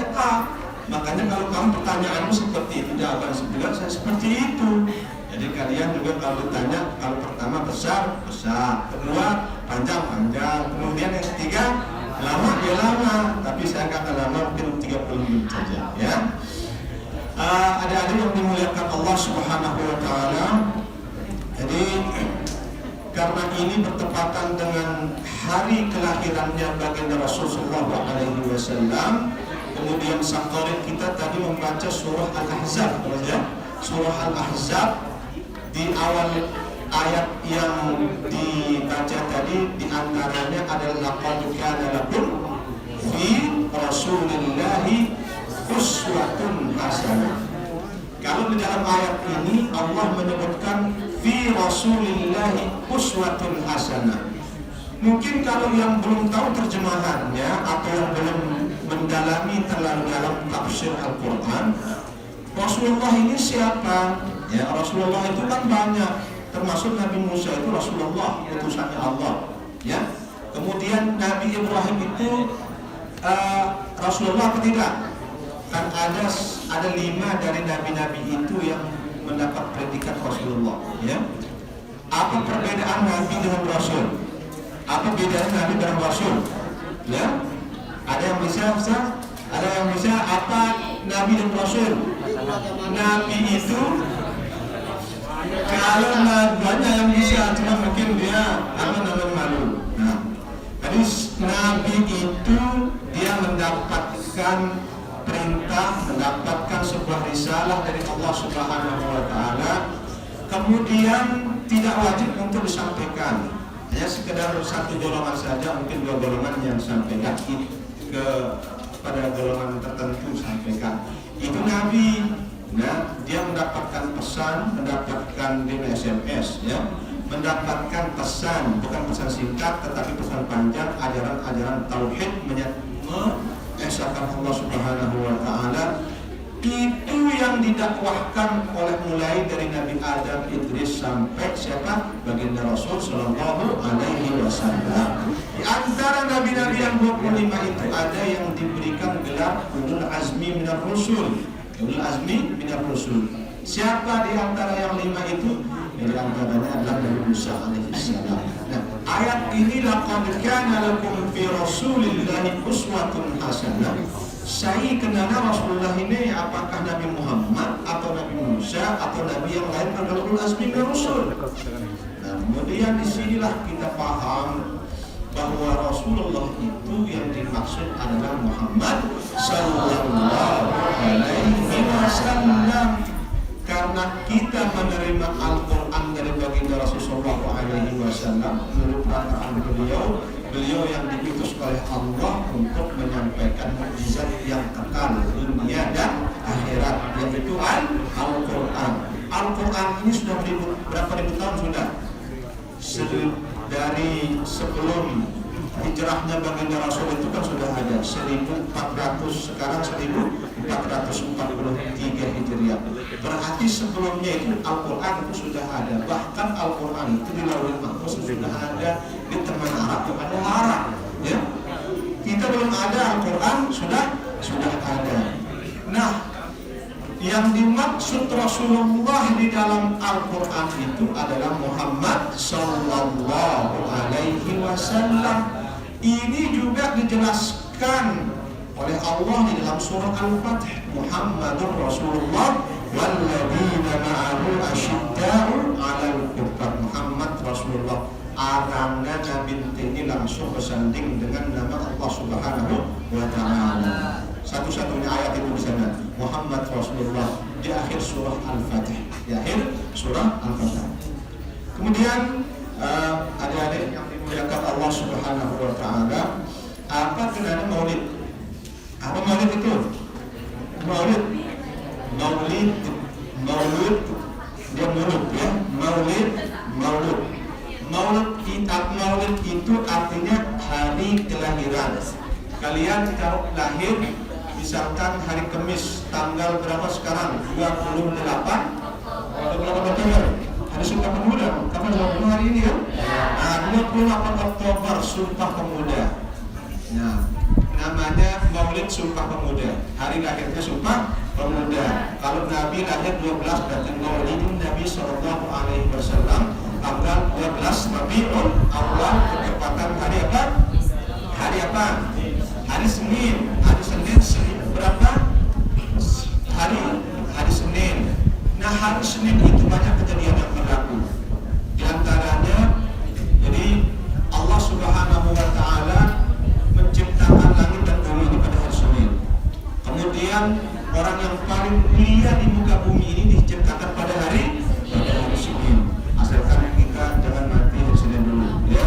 makanya kalau kamu pertanyaanmu seperti itu, jawaban saya seperti itu. Jadi kalian juga kalau ditanya, kalau pertama besar, kedua panjang, kemudian yang ketiga lama, tapi saya akan lama, mungkin 30 menit saja, ya. Adik-adik yang dimuliakan Allah Subhanahu wa Ta'ala, jadi karena ini bertepatan dengan hari kelahirannya baginda Rasulullah SAW, kemudian sang qari kita tadi membaca surah Al-Ahzab, ya. Surah Al-Ahzab di awal ayat yang dibaca tadi diantaranya adalah laqad kana lakum fi Rasulillahi uswatun hasanah. Kalau di dalam ayat ini Allah menyebutkan fi Rasulillahi uswatun hasanah. Mungkin kalau yang belum tahu terjemahannya atau yang belum mendalami terlalu dalam tafsir Al-Quran, Rasulullah ini siapa? Ya, Rasulullah itu kan banyak, termasuk Nabi Musa itu Rasulullah, utusannya Allah. Ya, kemudian Nabi Ibrahim itu Rasulullah atau tidak? Kan ada 5 dari nabi-nabi itu yang mendapat predikat Rasulullah. Ya, apa perbedaan Nabi dengan Rasul? Apa bedanya Nabi dengan Rasul? Ya, ada yang bisa? Ada yang bisa apa Nabi dan Rasul? Nabi itu kalau banyak yang bisa, cuma mungkin dia malu. Nah, jadi Nabi itu dia mendapatkan perintah, mendapatkan sebuah risalah dari Allah Subhanahu wa Ta'ala, kemudian tidak wajib untuk disampaikan. Hanya sekedar satu golongan saja, mungkin 2 golongan yang sampaikan pada golongan tertentu sampaikan. Itu Nabi. Nah, dia mendapatkan pesan, mendapatkan SMS, ya, mendapatkan pesan, bukan pesan singkat, tetapi pesan panjang, ajaran-ajaran tauhid, mengesahkan Allah Subhanahu wa Ta'ala. Itu yang didakwahkan oleh mulai dari Nabi Adam, Idris sampai siapa? Baginda Rasul Sallallahu Alaihi Wasallam. Di antara nabi-nabi yang 25 itu ada yang diberikan gelar ulul azmi minar rusul. Ulul azmi minar rusul. Siapa di antara yang 5 itu? Di antaranya adalah Nabi Musa alaihissalam. Nah, ayat ini laqad kana lakum fi Rasulillahi uswatun hasanah. Saya kenal Rasulullah ini apakah Nabi Muhammad atau Nabi Musa atau Nabi yang lain adalah ulul azmi minar rusul. Nah, kemudian disinilah kita paham bahwa Rasulullah itu yang dimaksud adalah Muhammad Sallallahu Alaihi Wasallam. Karena kita menerima Al-Quran dari baginda Rasulullah Alaihi Wasallam menurut perkataan beliau yang diutus oleh Allah untuk menyampaikan mukjizat yang kekal dunia dan akhirat, yaitu Al-Quran. Al-Quran ini sudah berapa ribu tahun sudah? Dari sebelum hijrahnya baginda Rasul itu kan sudah ada 1400, sekarang 1443 Hijriah. Berarti sebelumnya itu Al-Quran itu sudah ada. Bahkan Al-Quran itu di Lauhul Mahfuz sudah ada di teman Arab yang ada Arab. Ya, kita belum ada, Al-Quran sudah ada. Nah, yang dimaksud Rasulullah di dalam Al-Quran itu adalah Muhammad Sallallahu Alaihi Wasallam. Ini juga dijelaskan oleh Allah di dalam surah Al-Fatih. Muhammadur Rasulullah walladzina ma'ahu asyidda'u 'alal kuffar. Muhammad Rasulullah. Arangna Nabi ini langsung bersanding dengan nama Allah Subhanahu wa Ta'ala. Satu-satunya ayat itu di sana. Muhammad Rasulullah di akhir surah Al-Fatih. Di akhir surah Al-Fatih. Kemudian adik-adik yang dimuliakan Allah Subhanahu wa Ta'ala, apa gunanya maulid? Apa maulid itu? Maulid dia mulut ya. Maulid itu artinya hari kelahiran. Kalian kalau lahir misalkan hari Kamis tanggal berapa sekarang? 28 Oktober. Hari Sumpah Pemuda. Kapan hari ini ya? Nah, 28 Oktober Sumpah Pemuda. Nah, namanya Maulid Sumpah Pemuda. Hari lahirnya Sumpah Pemuda. Kalau Nabi lahir 12 berarti Maulidun Nabi Sallallahu Alaihi Wasallam tanggal 12 Rabiul Awal, ketepatan hari apa? Hari apa? Hari Senin. Hari Senin berapa? Hari Senin. Nah, hari Senin itu banyak kejadian yang berlaku. Di antaranya, jadi Allah Subhanahu wa Ta'ala menciptakan langit dan bumi ini pada hari Senin. Kemudian orang yang paling mulia di muka bumi ini diciptakan pada hari Senin. Asalkan kita jangan mati hari Senin dulu, ya.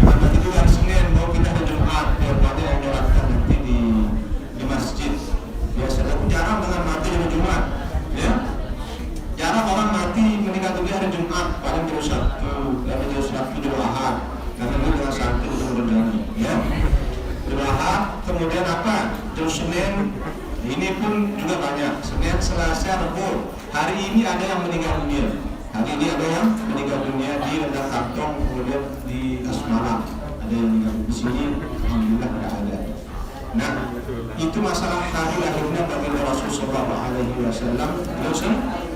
Jangan mati dulu hari Senin, mau kita hari Jumat, daripada yang nyolatkan nanti di masjid. Biasanya aku jarang dengan mati hari Jumat, ya. Jarang orang mati meninggal dunia hari Jumat, paling jam Sabtu, dan jam Sabtu Idul Ahad. Karena ini dengan Sabtu itu berjani, ya. Idul Ahad, kemudian apa? Jam Senin. Ini pun juga banyak. Senin, Selasa, Rabu. Hari ini ada yang meninggal dunia. Hari ini ada yang meninggal dunia di Rendang Kantong, kemudian di Asmara. Ada yang meninggal di sini. Alhamdulillah tidak ada. Nah, itu masalah hari lahirnya baginda Rasulullah SAW.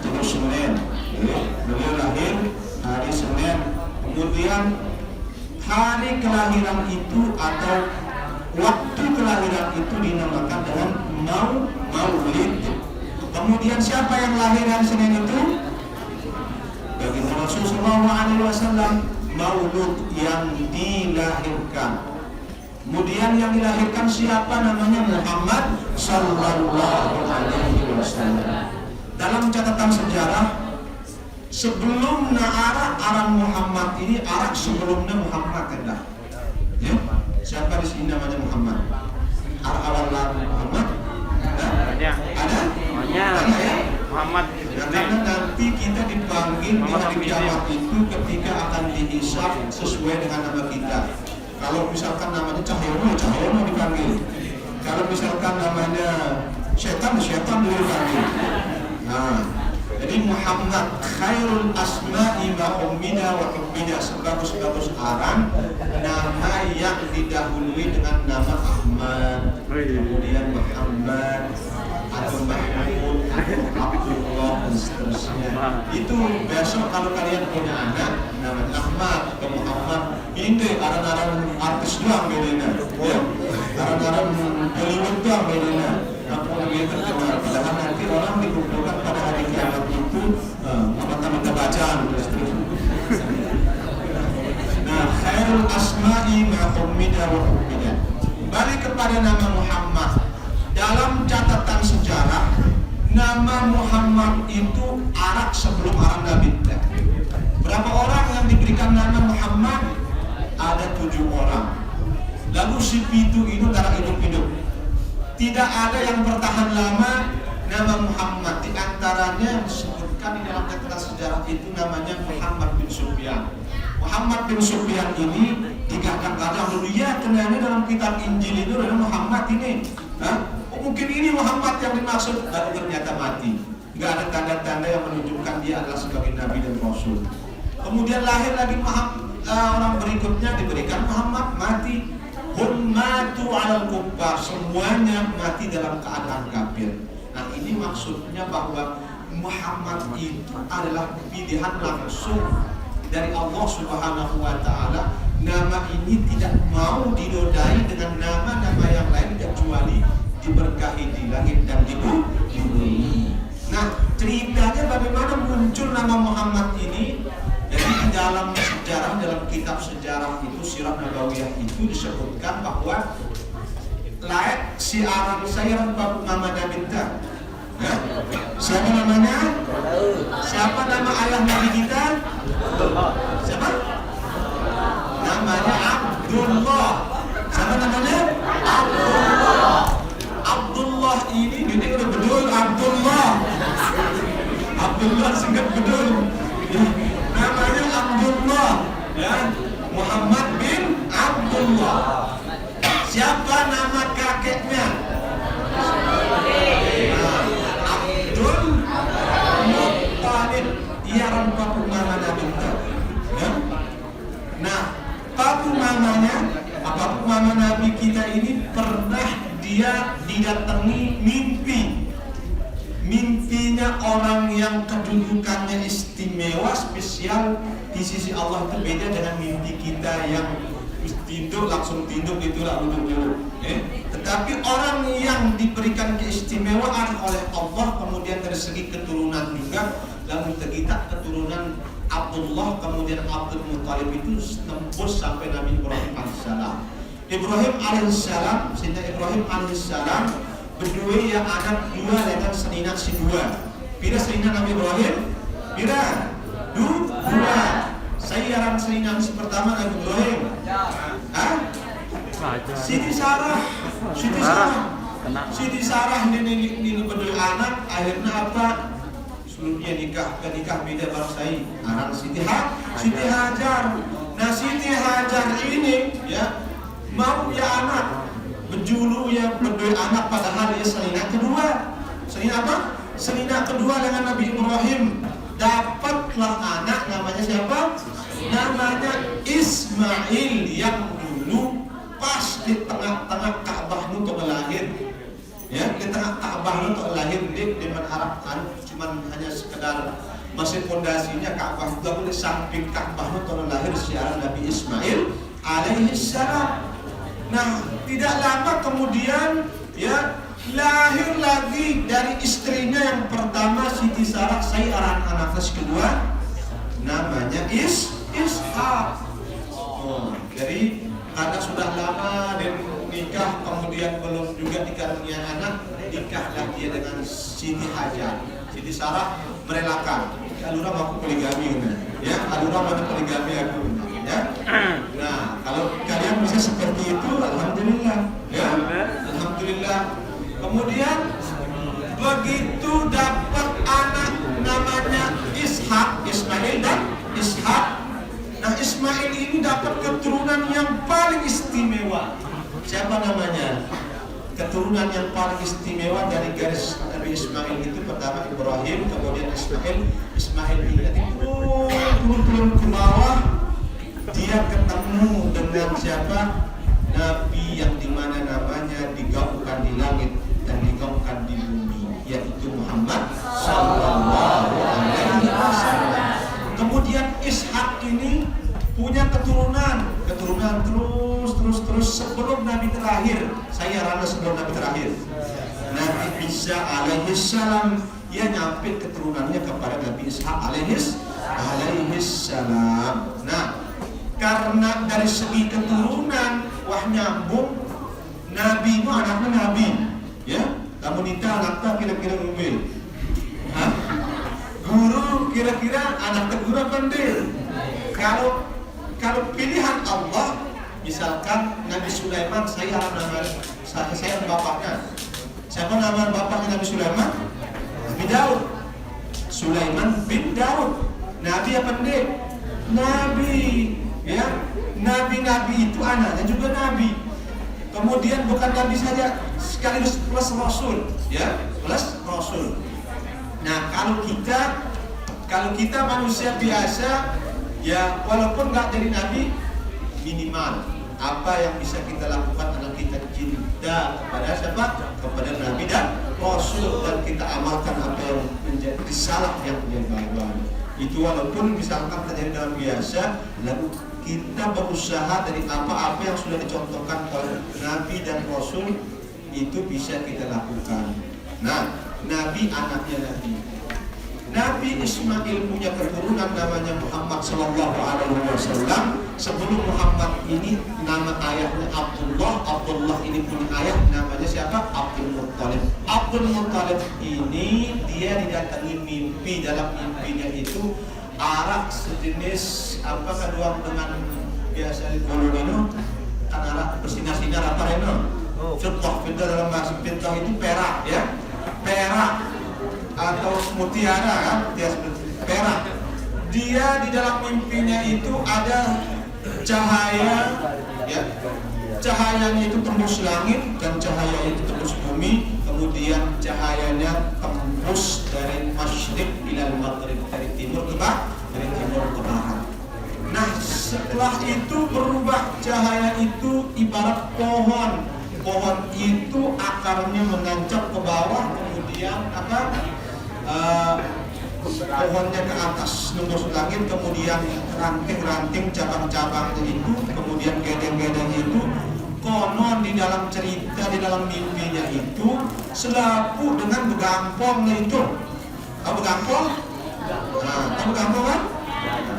Terus Senin. Beliau lahir hari Senin. Kemudian hari kelahiran itu atau waktu kelahiran itu dinamakan dengan Maulid. Kemudian siapa yang lahir hari Senin itu? Baginda Rasulullah SAW. Maulud yang dilahirkan. Kemudian yang dilahirkan siapa? Namanya Muhammad Sallallahu Alaihi Wasallam. Dalam catatan sejarah, sebelum arak Muhammad ini, arak sebelumnya Muhammad ada. Ya? Siapa di sini namanya Muhammad? Awal Muhammad? Ada? Ya? Muhammad. Karena nanti kita dipanggil di hari kiamat itu ketika akan dihisab sesuai dengan nama kita. Kalau misalkan namanya Cahyono dipanggil. Kalau misalkan namanya Setan dulu dipanggil. Nah, jadi Muhammad khairul asma'i ma'ummida wa hubbida, sebagus-bagus arang nama yang didahului dengan nama Ahmad, kemudian Muhammad atau Mahmud atau Abdullah dan seterusnya. Itu besok kalau kalian punya anak namanya Ahmad atau Muhammad, ini deh arang-arang artis doang bedanya, ya. Arang-arang Hollywood doang bedanya. Apa yang terkenal, padahal nanti orang dikumpulkan pada hari kiamat itu mata-mata bacaan terus. Nah, khairul asma'i ma'ummida wa hubbida. Balik kepada nama Muhammad. Dalam catatan sejarah, nama Muhammad itu arak sebelum arak Nabi. Berapa orang yang diberikan nama Muhammad? Ada 7 orang. Lalu si pitu itu darah hidup-hidup. Tidak ada yang bertahan lama nama Muhammad. Di antaranya yang disebutkan di dalam catatan sejarah itu namanya Muhammad bin Sufyan. Muhammad bin Sufyan ini digadang-gadang dulu, ya ternyata dalam kitab Injil itu adalah Muhammad ini. Mungkin ini Muhammad yang dimaksud, baru ternyata mati. Nggak ada tanda-tanda yang menunjukkan dia adalah sebagai Nabi dan Rasul. Kemudian lahir lagi orang berikutnya diberikan Muhammad, mati. Ummatu alal kuffar, semuanya mati dalam keadaan kafir. Nah, ini maksudnya bahwa Muhammad itu adalah pilihan langsung dari Allah Subhanahu wa Ta'ala. Nama ini tidak mau dinodai dengan nama-nama yang lain kecuali diberkahi di langit dan di bumi. Nah, ceritanya bagaimana muncul nama Muhammad ini. Jadi di dalam sejarah, dalam kitab sejarah itu, Sirah Nabawiyah itu disebutkan bahwa layak siaran sayran Bapak Muhammad Nabinta. Siapa namanya? Siapa nama ayah Nabi kita? Siapa? Namanya Abdullah. Siapa namanya? Abdullah. Abdullah ini udah bedul Abdullah. Abdullah singkat bedul. Namanya Abdullah, ya. Muhammad bin Abdullah. Siapa nama kakeknya? Abdul Muttalib. Ia orang papu mama Nabi. Ya? Nah, papu mamanya, papu mama Nabi kita ini pernah dia didatangi mimpi. Mimpinya orang yang kedudukannya istimewa, spesial di sisi Allah itu beda dengan mimpi kita yang tinduk langsung tinduk itulah duduk. Tetapi orang yang diberikan keistimewaan oleh Allah kemudian dari segi keturunan juga, lalu kita keturunan Abdullah kemudian Abdul Muttalib itu tembus sampai Nabi Ibrahim alaihissalam. Ibrahim alaihissalam, Sayyidina Ibrahim alaihissalam berdua yang anak dua dengan seninat si dua. Pira seninat Nabi Ibrahim? Pira? Dua. Sayyaran seninat si pertama Nabi Ibrahim. Siti Sarah. Siti Sarah ini berdua anak. Akhirnya apa? Sebelumnya nikah beda barsai. Anak Siti Hajar. Nah Siti Hajar ini ya mau ya anak. Berjulu yang berdua anak padahal dia selingat kedua. Selingat apa? Selingat kedua dengan Nabi Ibrahim. Dapatlah anak namanya siapa? Namanya Ismail yang dulu pas di tengah-tengah Ka'bah itu lahir. Ya, di tengah Ka'bah itu lahir di menharapkan cuman hanya sekedar masih fondasinya Ka'bah itu di samping Ka'bah itu lahir siaran Nabi Ismail alaihissalam. Nah, tidak lama kemudian ya lahir lagi dari istrinya yang pertama Siti Sarah, saya anak kedua namanya Ishaq. Jadi karena sudah lama dan nikah kemudian belum juga dikaruniai anak, nikahlah dia dengan Siti Hajar. Siti Sarah merelakan. Alura mau poligami ya, alura mau poligami aku. Ya. Nah, kalau kalian bisa seperti itu, alhamdulillah. Ya, alhamdulillah. Kemudian begitu dapat anak namanya Ishaq, Ismail dan Ishaq. Nah, Ismail ini dapat keturunan yang paling istimewa. Siapa namanya? Keturunan yang paling istimewa dari garis Nabi Ismail itu pertama Ibrahim, kemudian Ismail. Ismail ini turun ke bawah. Dia ketemu dengan siapa? Nabi yang dimana namanya digaungkan di langit dan digaungkan di bumi, yaitu Muhammad Sallallahu Alaihi Wasallam. Kemudian Ishaq ini punya keturunan terus sebelum Nabi terakhir. Saya rana sebelum Nabi terakhir, Nabi Isa alaihissalam, ia nyampe keturunannya kepada Nabi Ishaq alaihissalam. Nah, karena dari segi keturunan wah nyambung, Nabi itu anaknya Nabi, ya. Kamu nikah anaknya kira-kira mobil, guru kira-kira anak guru pandai. Kalau pilihan Allah, misalkan Nabi Sulaiman, saya bapaknya. Siapa nama bapaknya Nabi Sulaiman? Nabi Daud. Sulaiman bin Daud. Nabi apa pendek? Nabi. Ya, nabi-nabi itu anaknya juga nabi. Kemudian bukan nabi saja, sekaligus plus rasul, ya, plus rasul. Nah, kalau kita manusia biasa, ya walaupun nggak jadi nabi, minimal apa yang bisa kita lakukan adalah kita cinta kepada siapa? Kepada nabi dan rasul, dan kita amalkan apa yang menjadi risalah yang dia bawa. Itu walaupun misalkan terjadi dalam biasa, lalu kita berusaha dari apa-apa yang sudah dicontohkan oleh Nabi dan Rasul itu bisa kita lakukan. Nah, Nabi anaknya Nabi. Nabi Ismail punya keturunan namanya Muhammad Sallallahu Alaihi Wasallam. Sebelum Muhammad ini nama ayahnya Abdullah. Abdullah ini punya ayah namanya siapa? Abdul Muttalib. Abdul Muttalib ini dia didatangi mimpi. Dalam mimpinya itu arak sejenis apa kaduang dengan biasa di Kolonino kan arak bersinar-sinar apa Reno? Fitah dalam bahasa fitah itu perak ya, perak atau mutiara kan, dia seperti perak. Dia di dalam mimpinya itu ada cahaya, ya, cahayanya itu tembus langit dan cahaya itu tembus bumi. Kemudian cahayanya tembus dari masyriq ilal maghrib, dari timur ke barat, dari timur ke barat. Nah, setelah itu berubah cahaya itu ibarat pohon. Pohon itu akarnya menancap ke bawah, kemudian apa? Pohonnya ke atas nembus langit, kemudian ranting-ranting cabang-cabangnya itu, kemudian gedeng-gedeng itu konon di dalam cerita, di dalam mimpinya itu selapu dengan begampongnya itu. Apa begampong? Nah, apa begampong kan?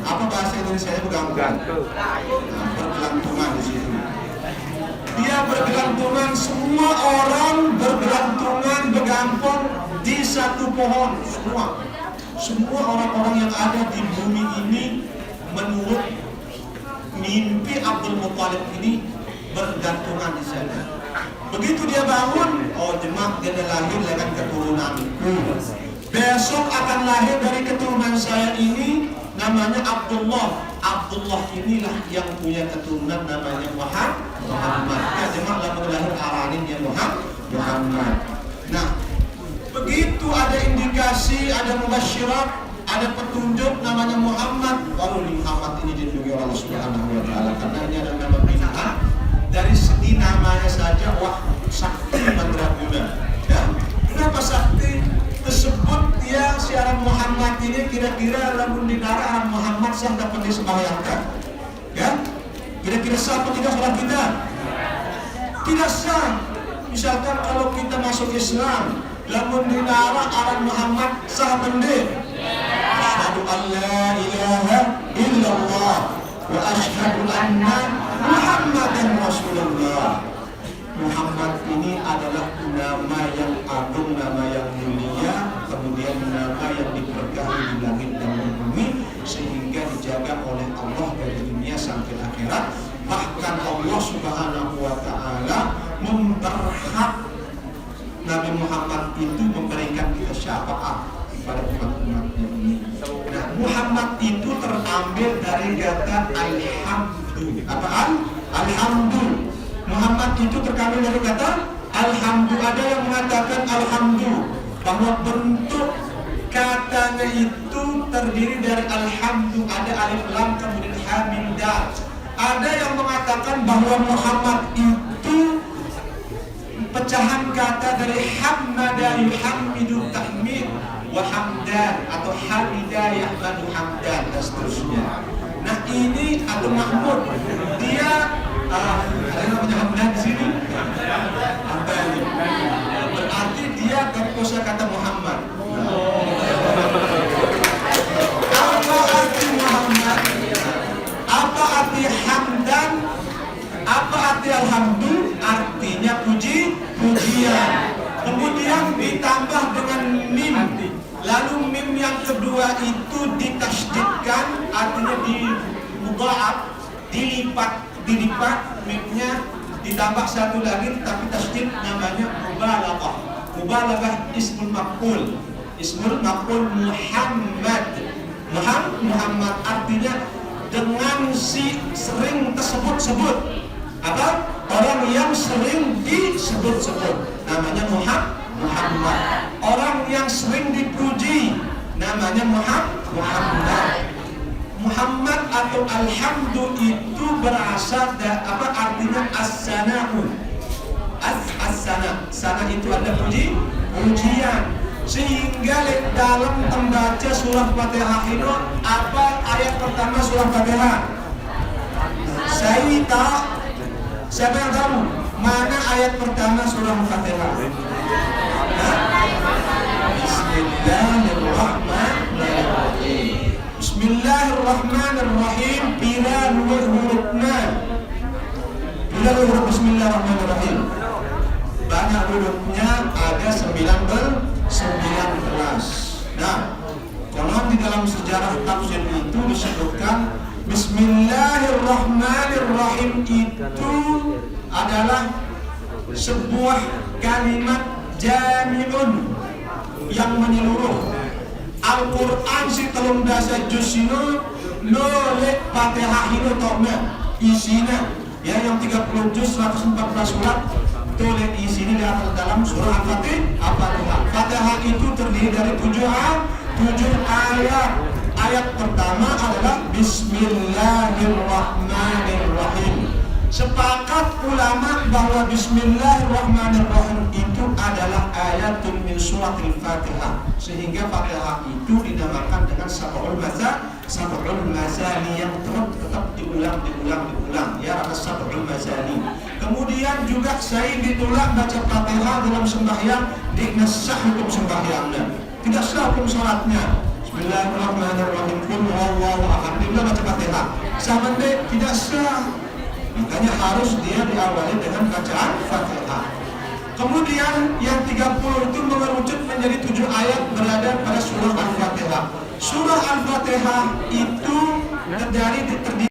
Apa bahasa Indonesia begampong? Nah, bergelantungan di situ. Dia bergelantungan, semua orang bergelantungan begampong di satu pohon, semua orang-orang yang ada di bumi ini menurut mimpi Abdul Muttalib ini bergantungan di sana. Begitu dia bangun, oh jemaah, dia lahir dengan keturunanku. Besok akan lahir dari keturunan saya ini, namanya Abdullah. Abdullah inilah yang punya keturunan namanya Muhammad. Ya jemaah, lama lahir aranin ya Muhammad. Nah, begitu ada indikasi, ada mubasyirat, ada petunjuk namanya Muhammad, baru Muhammad ini dilindungi oleh Allah Subhanahu wa taala, karena ini adalah nama bintang. Dari segi namanya saja, wah, sakti mandraguna. Ya, kenapa sakti tersebut? Dia siaran Muhammad ini kira-kira lamun di darah Muhammad sah dapat disembahyangkan. Ya, kira-kira sah atau tidak sholat kita? Tidak sah. Misalkan kalau kita masuk Islam, lamun di darah aran Muhammad sah bende. Asyhadu an la ilaha illallah wa asyhadu anna Muhammadan Rasulullah. Muhammad ini adalah nama yang agung, nama yang mulia, kemudian nama yang diberkahi di langit dan di bumi, sehingga dijaga oleh Allah dari dunia sampai akhirat. Bahkan Allah Subhanahu wa taala memberhak Nabi Muhammad itu memberikan kita syafaat kepada umat-umatnya ini. Nah, Muhammad itu terambil dari kata alhamdu. Apaan? Alhamdu. Muhammad itu terambil dari kata alhamdu. Ada yang mengatakan alhamdu bahwa bentuk katanya itu terdiri dari alhamdu, ada alif lam kemudian ha mim dal. Ada yang mengatakan bahwa Muhammad itu pecahan kata dari hamada yuhammidu tahmid wa hamdan, atau hamida yahmadu hamdan dan seterusnya. Nah, ini Abu Mahmud, dia ada yang namanya hamdan di sini. Hamdan. Berarti dia berkosa kata Muhammad. Apa arti Muhammad? Apa arti hamdan? Apa arti alhamdulillah? Artinya pujian. Kemudian ditambah dengan mim. Lalu mim yang kedua itu ditasydidkan, artinya dimudha'af, dilipat mimnya, ditambah satu lagi tapi tasydid, namanya mubalaghah. Mubalaghah ismul maf'ul. Ismul maf'ul Muhammad. Muhammad artinya dengan si sering tersebut-sebut. Apa? Orang yang sering disebut-sebut namanya Muhammad. Orang yang sering dipuji namanya Muhammad. Muhammad atau alhamdu itu berasal dari apa? Artinya as-sana'u. As-sana. Sana itu ada pujian. Sehingga dalam membaca surah Fatihah itu, apa ayat pertama surah Fatihah? Saya tak. Siapa yang tahu mana ayat pertama surah Fatihah? Bismillahirrahmanirrahim. Bila hurufnya, bila huruf Bismillahirrahmanirrahim. Banyak hurufnya, ada 19. Nah, konon di dalam sejarah tafsir itu disebutkan Bismillahirrahmanirrahim itu adalah sebuah kalimat jami'un yang menyeluruh. Al-Quran si telung dasa juz ini nolek Fatihah ini toknya isinya ya yang 30 juz 114 surat tolek isinya di atas dalam surah Al-Fatihah. Fatihah itu terdiri dari 7 ayat. Ayat pertama adalah Bismillahirrahmanirrahim. Sepakat ulama bahwa Bismillahirrahmanirrahim itu adalah ayatun min suratil Fatihah, sehingga Fatihah itu dinamakan dengan sab'ul mazani yang tetap diulang ya, ada sab'ul mazani. Kemudian juga saya ditolak baca Fatihah dalam sembahyang dinasah hukum sembahyangnya, tidak sah hukum salatnya. Bismillahirrahmanirrahim, qul huwallahu ahad, bila baca Fatihah sama tidak sah. Makanya harus dia diawali dengan bacaan Fatihah. Kemudian yang 30 itu mengerucut menjadi 7 ayat berada pada surah Al-Fatihah. Surah Al-Fatihah itu terdiri